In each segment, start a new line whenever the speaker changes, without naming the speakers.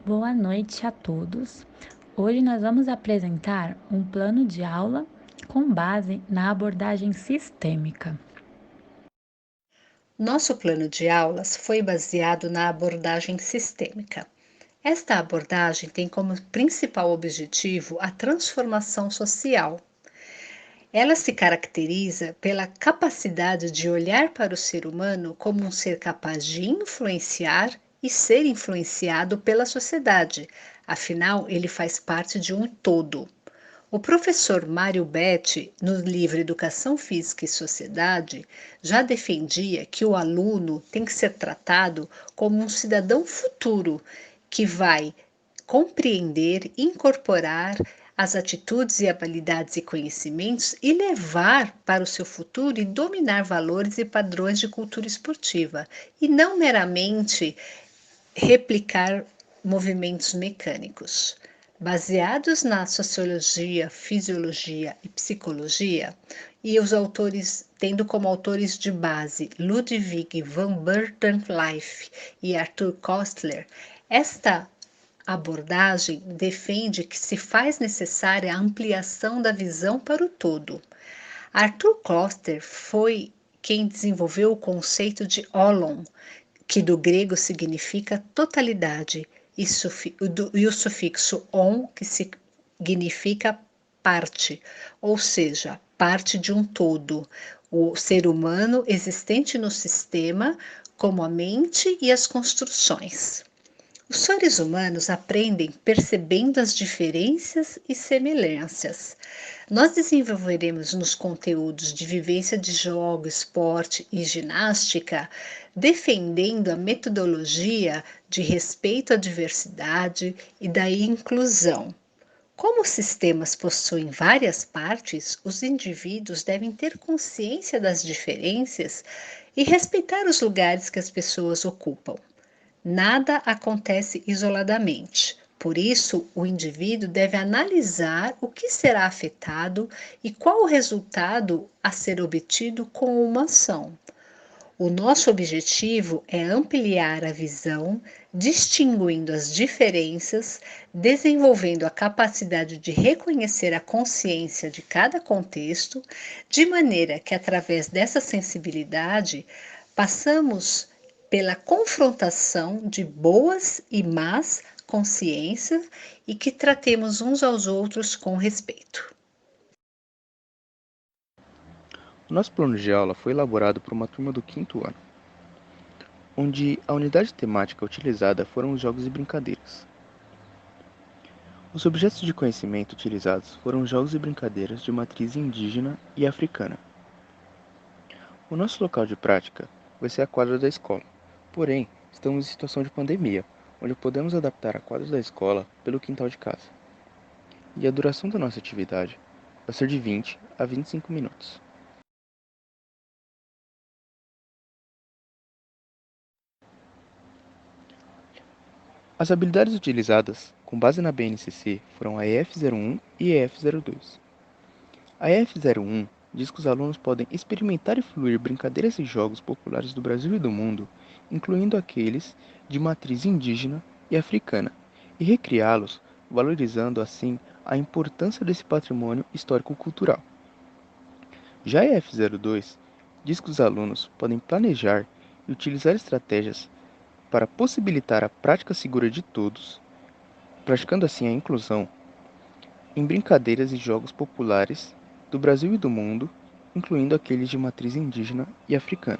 Boa noite a todos. Hoje nós vamos apresentar um plano de aula com base na abordagem sistêmica.
Nosso plano de aulas foi baseado na abordagem sistêmica. Esta abordagem tem como principal objetivo a transformação social. Ela se caracteriza pela capacidade de olhar para o ser humano como um ser capaz de influenciar e ser influenciado pela sociedade, afinal, ele faz parte de um todo. O professor Mário Betti, no livro Educação Física e Sociedade, já defendia que o aluno tem que ser tratado como um cidadão futuro que vai compreender, incorporar as atitudes e habilidades e conhecimentos e levar para o seu futuro e dominar valores e padrões de cultura esportiva, e não meramente replicar movimentos mecânicos. Baseados na sociologia, fisiologia e psicologia, e os autores tendo como autores de base Ludwig van Butterfly e Arthur Koestler, esta abordagem defende que se faz necessária a ampliação da visão para o todo. Arthur Koestler foi quem desenvolveu o conceito de holon, que do grego significa totalidade, e o sufixo on, que significa parte, ou seja, parte de um todo, o ser humano existente no sistema, como a mente e as construções. Os seres humanos aprendem percebendo as diferenças e semelhanças. Nós desenvolveremos nos conteúdos de vivência de jogo, esporte e ginástica, defendendo a metodologia de respeito à diversidade e da inclusão. Como os sistemas possuem várias partes, os indivíduos devem ter consciência das diferenças e respeitar os lugares que as pessoas ocupam. Nada acontece isoladamente. Por isso, o indivíduo deve analisar o que será afetado e qual o resultado a ser obtido com uma ação. O nosso objetivo é ampliar a visão, distinguindo as diferenças, desenvolvendo a capacidade de reconhecer a consciência de cada contexto, de maneira que, através dessa sensibilidade, passamos pela confrontação de boas e más consciências e que tratemos uns aos outros com respeito.
O nosso plano de aula foi elaborado por uma turma do 5º ano, onde a unidade temática utilizada foram os jogos e brincadeiras. Os objetos de conhecimento utilizados foram jogos e brincadeiras de matriz indígena e africana. O nosso local de prática vai ser a quadra da escola, porém, estamos em situação de pandemia, onde podemos adaptar a quadra da escola pelo quintal de casa. E a duração da nossa atividade vai ser de 20 a 25 minutos. As habilidades utilizadas, com base na BNCC, foram a EF01 e EF02. A EF01 diz que os alunos podem experimentar e fluir brincadeiras e jogos populares do Brasil e do mundo, incluindo aqueles de matriz indígena e africana, e recriá-los, valorizando assim a importância desse patrimônio histórico-cultural. Já a EF02 diz que os alunos podem planejar e utilizar estratégias para possibilitar a prática segura de todos, praticando assim a inclusão em brincadeiras e jogos populares do Brasil e do mundo, incluindo aqueles de matriz indígena e africana.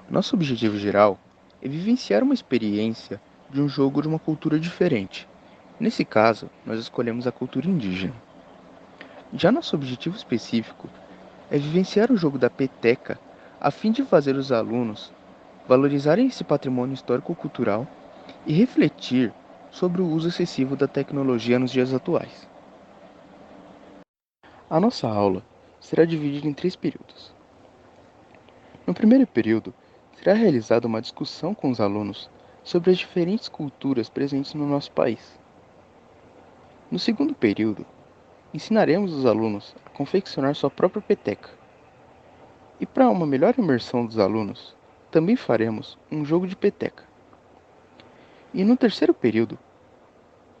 Nosso objetivo geral é vivenciar uma experiência de um jogo de uma cultura diferente. Nesse caso, nós escolhemos a cultura indígena. Já nosso objetivo específico é vivenciar o jogo da peteca, a fim de fazer os alunos valorizarem esse patrimônio histórico-cultural e refletir sobre o uso excessivo da tecnologia nos dias atuais. A nossa aula será dividida em 3 períodos. No primeiro período, será realizada uma discussão com os alunos sobre as diferentes culturas presentes no nosso país. No segundo período, ensinaremos os alunos a confeccionar sua própria peteca. E para uma melhor imersão dos alunos, também faremos um jogo de peteca. E no terceiro período,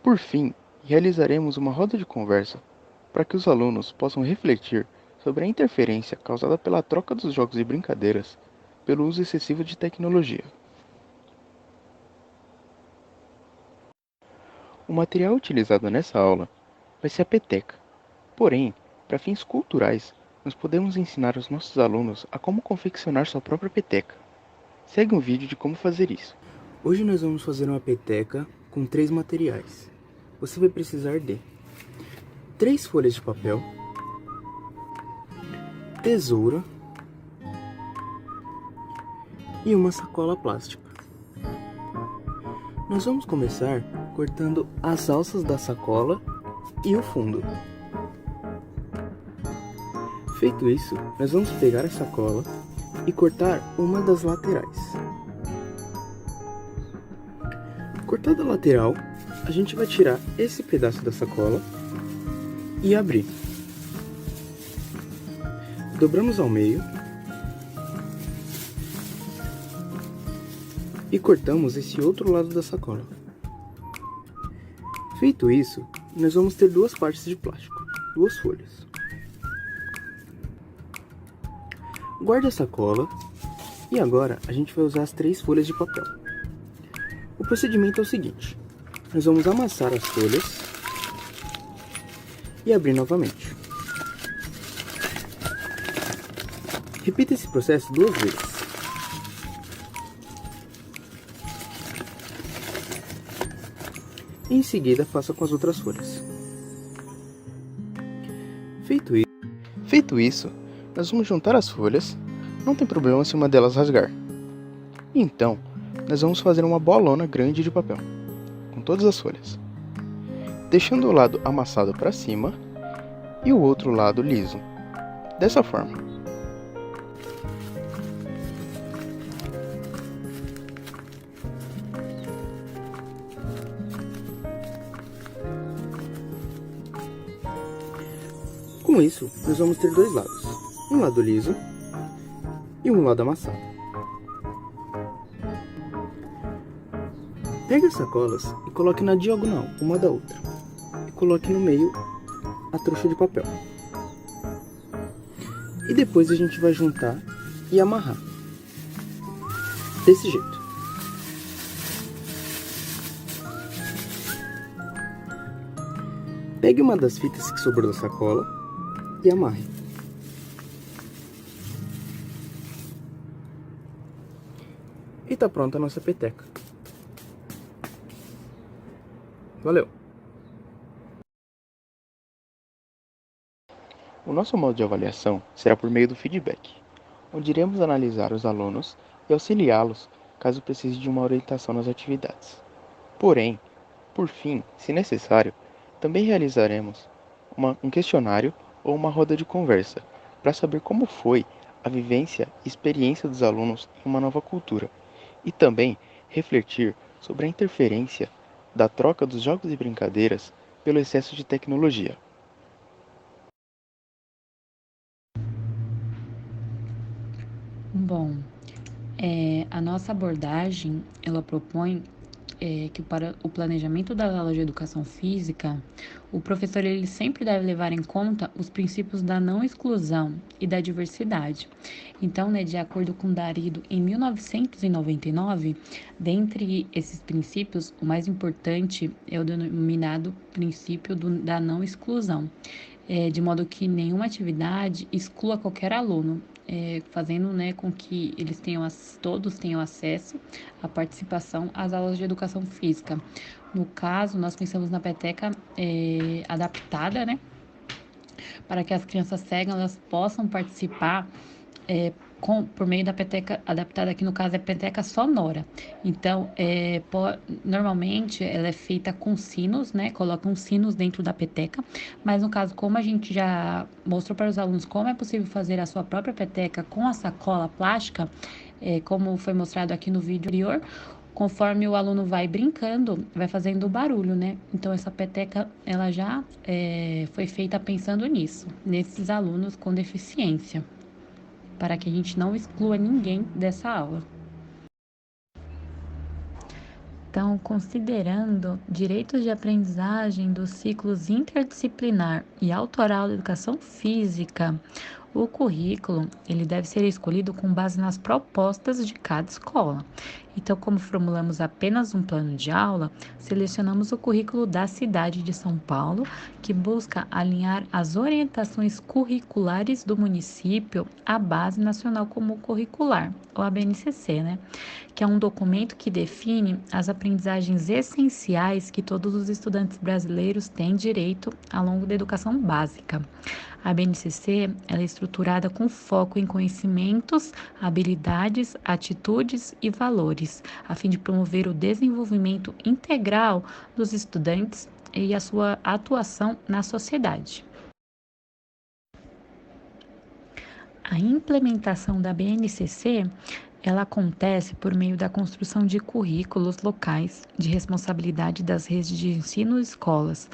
por fim, realizaremos uma roda de conversa para que os alunos possam refletir sobre a interferência causada pela troca dos jogos e brincadeiras pelo uso excessivo de tecnologia. O material utilizado nessa aula vai ser a peteca. Porém, para fins culturais, nós podemos ensinar os nossos alunos a como confeccionar sua própria peteca. Segue um vídeo de como fazer isso.
Hoje nós vamos fazer uma peteca com 3 materiais. Você vai precisar de 3 folhas de papel, tesoura e uma sacola plástica. Nós vamos começar cortando as alças da sacola e o fundo. Feito isso, nós vamos pegar a sacola e cortar uma das laterais. Cortada a lateral, a gente vai tirar esse pedaço da sacola e abrir. Dobramos ao meio e cortamos esse outro lado da sacola. Feito isso, nós vamos ter duas partes de plástico, duas folhas. Guarde a sacola e agora a gente vai usar as 3 folhas de papel. O procedimento é o seguinte: nós vamos amassar as folhas e abrir novamente. Repita esse processo 2 vezes. E em seguida faça com as outras folhas.
Feito isso, nós vamos juntar as folhas, não tem problema se uma delas rasgar. Então, nós vamos fazer uma bolona grande de papel, com todas as folhas, deixando o lado amassado para cima e o outro lado liso, dessa forma.
Com isso, nós vamos ter 2 lados, um lado liso e um lado amassado. Pegue as sacolas e coloque na diagonal, uma da outra, e coloque no meio a trouxa de papel. E depois a gente vai juntar e amarrar, desse jeito. Pegue uma das fitas que sobrou da sacola e amarre. E tá pronta a nossa peteca. Valeu!
O nosso modo de avaliação será por meio do feedback, onde iremos analisar os alunos e auxiliá-los caso precise de uma orientação nas atividades. Porém, por fim, se necessário, também realizaremos um questionário ou uma roda de conversa para saber como foi a vivência e experiência dos alunos em uma nova cultura e também refletir sobre a interferência da troca dos jogos e brincadeiras pelo excesso de tecnologia.
Bom, a nossa abordagem, ela propõe que para o planejamento das aulas de educação física, o professor ele sempre deve levar em conta os princípios da não exclusão e da diversidade. Então, né, de acordo com Darido, em 1999, dentre esses princípios, o mais importante é o denominado princípio da não exclusão, de modo que nenhuma atividade exclua qualquer aluno, fazendo, né, com que eles todos tenham acesso à participação às aulas de educação física. No caso, nós pensamos na peteca adaptada, né, para que as crianças cegas elas possam participar por meio da peteca adaptada, que no caso é peteca sonora. Então, normalmente ela é feita com sinos, né? Colocam sinos dentro da peteca, mas no caso, como a gente já mostrou para os alunos como é possível fazer a sua própria peteca com a sacola plástica, como foi mostrado aqui no vídeo anterior, conforme o aluno vai brincando, vai fazendo barulho, né? Então, essa peteca, ela já foi feita pensando nisso, nesses alunos com deficiência, para que a gente não exclua ninguém dessa aula. Então, considerando direitos de aprendizagem dos ciclos interdisciplinar e autoral da educação física, o currículo ele deve ser escolhido com base nas propostas de cada escola. Então, como formulamos apenas um plano de aula, selecionamos o currículo da cidade de São Paulo, que busca alinhar as orientações curriculares do município à Base Nacional Comum Curricular, ou a BNCC, né? Que é um documento que define as aprendizagens essenciais que todos os estudantes brasileiros têm direito ao longo da educação básica. A BNCC ela é estruturada com foco em conhecimentos, habilidades, atitudes e valores, a fim de promover o desenvolvimento integral dos estudantes e a sua atuação na sociedade. A implementação da BNCC ela acontece por meio da construção de currículos locais de responsabilidade das redes de ensino e escolas,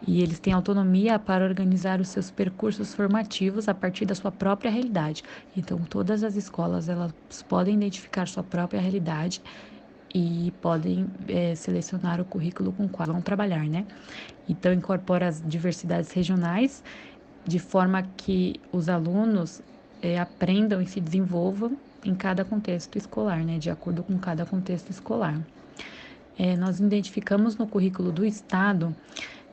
e eles têm autonomia para organizar os seus percursos formativos a partir da sua própria realidade. Então, todas as escolas elas podem identificar sua própria realidade e podem selecionar o currículo com o qual vão trabalhar, né? Então, incorpora as diversidades regionais de forma que os alunos aprendam e se desenvolvam em cada contexto escolar, né, de acordo com cada contexto escolar. Nós identificamos no currículo do Estado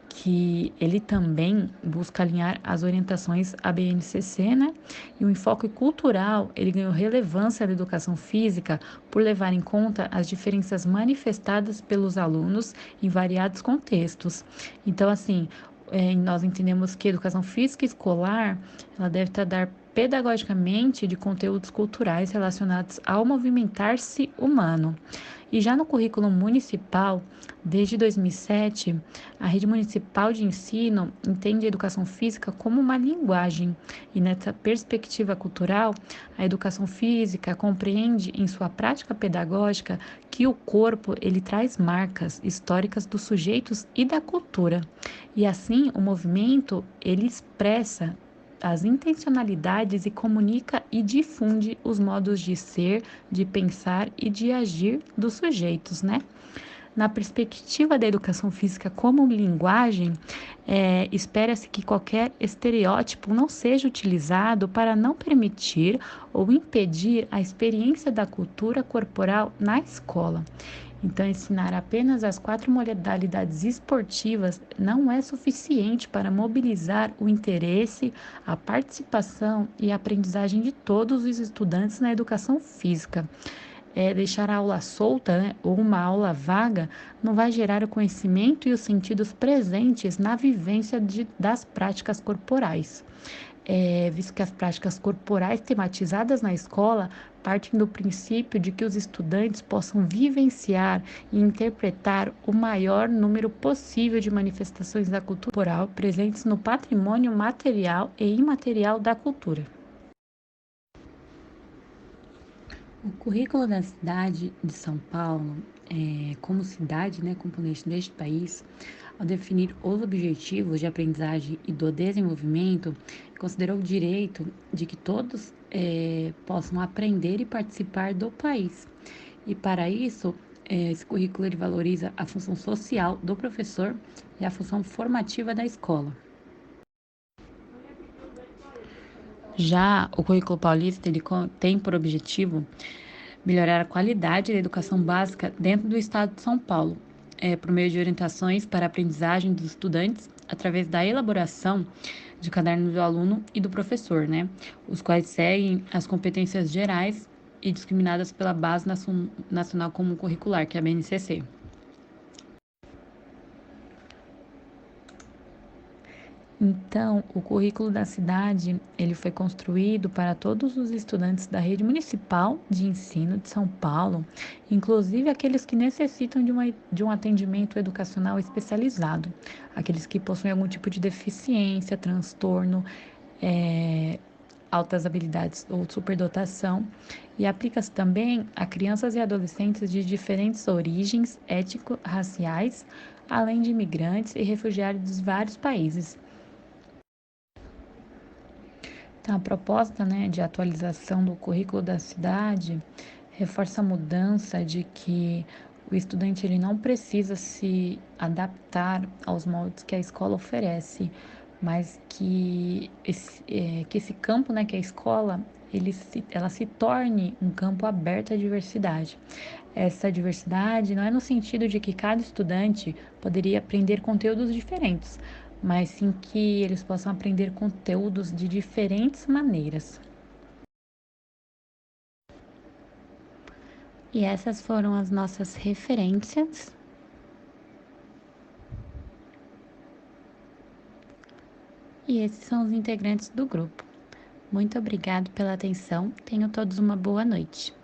que ele também busca alinhar as orientações à BNCC, né? E o enfoque cultural, ele ganhou relevância na educação física por levar em conta as diferenças manifestadas pelos alunos em variados contextos. Então, assim, nós entendemos que a educação física escolar, ela deve tratar pedagogicamente de conteúdos culturais relacionados ao movimentar-se humano. E já no currículo municipal, desde 2007, a Rede Municipal de Ensino entende a educação física como uma linguagem. E nessa perspectiva cultural, a educação física compreende em sua prática pedagógica que o corpo ele traz marcas históricas dos sujeitos e da cultura. E assim, o movimento ele expressa as intencionalidades e comunica e difunde os modos de ser, de pensar e de agir dos sujeitos, né? Na perspectiva da educação física como linguagem, espera-se que qualquer estereótipo não seja utilizado para não permitir ou impedir a experiência da cultura corporal na escola. Então, ensinar apenas as 4 modalidades esportivas não é suficiente para mobilizar o interesse, a participação e a aprendizagem de todos os estudantes na educação física. Deixar a aula solta, né, ou uma aula vaga não vai gerar o conhecimento e os sentidos presentes na vivência das práticas corporais. Visto que as práticas corporais tematizadas na escola partem do princípio de que os estudantes possam vivenciar e interpretar o maior número possível de manifestações da cultura corporal presentes no patrimônio material e imaterial da cultura. O currículo da cidade de São Paulo, como cidade, né, componente deste país, ao definir os objetivos de aprendizagem e do desenvolvimento, considerou o direito de que todos possam aprender e participar do país. E para isso, esse currículo ele valoriza a função social do professor e a função formativa da escola. Já o currículo paulista ele tem por objetivo melhorar a qualidade da educação básica dentro do estado de São Paulo, por meio de orientações para a aprendizagem dos estudantes através da elaboração de cadernos do aluno e do professor, né, os quais seguem as competências gerais e discriminadas pela Base Nacional Comum Curricular, que é a BNCC. Então, o currículo da cidade, ele foi construído para todos os estudantes da rede municipal de ensino de São Paulo, inclusive aqueles que necessitam de um atendimento educacional especializado, aqueles que possuem algum tipo de deficiência, transtorno, altas habilidades ou superdotação, e aplica-se também a crianças e adolescentes de diferentes origens étnico-raciais, além de imigrantes e refugiados de vários países. Então, a proposta, né, de atualização do currículo da cidade reforça a mudança de que O estudante ele não precisa se adaptar aos moldes que a escola oferece, mas que esse campo, né, que é a escola, ela se torne um campo aberto à diversidade. Essa diversidade não é no sentido de que cada estudante poderia aprender conteúdos diferentes, mas sim que eles possam aprender conteúdos de diferentes maneiras. E essas foram as nossas referências. E esses são os integrantes do grupo. Muito obrigado pela atenção. Tenham todos uma boa noite.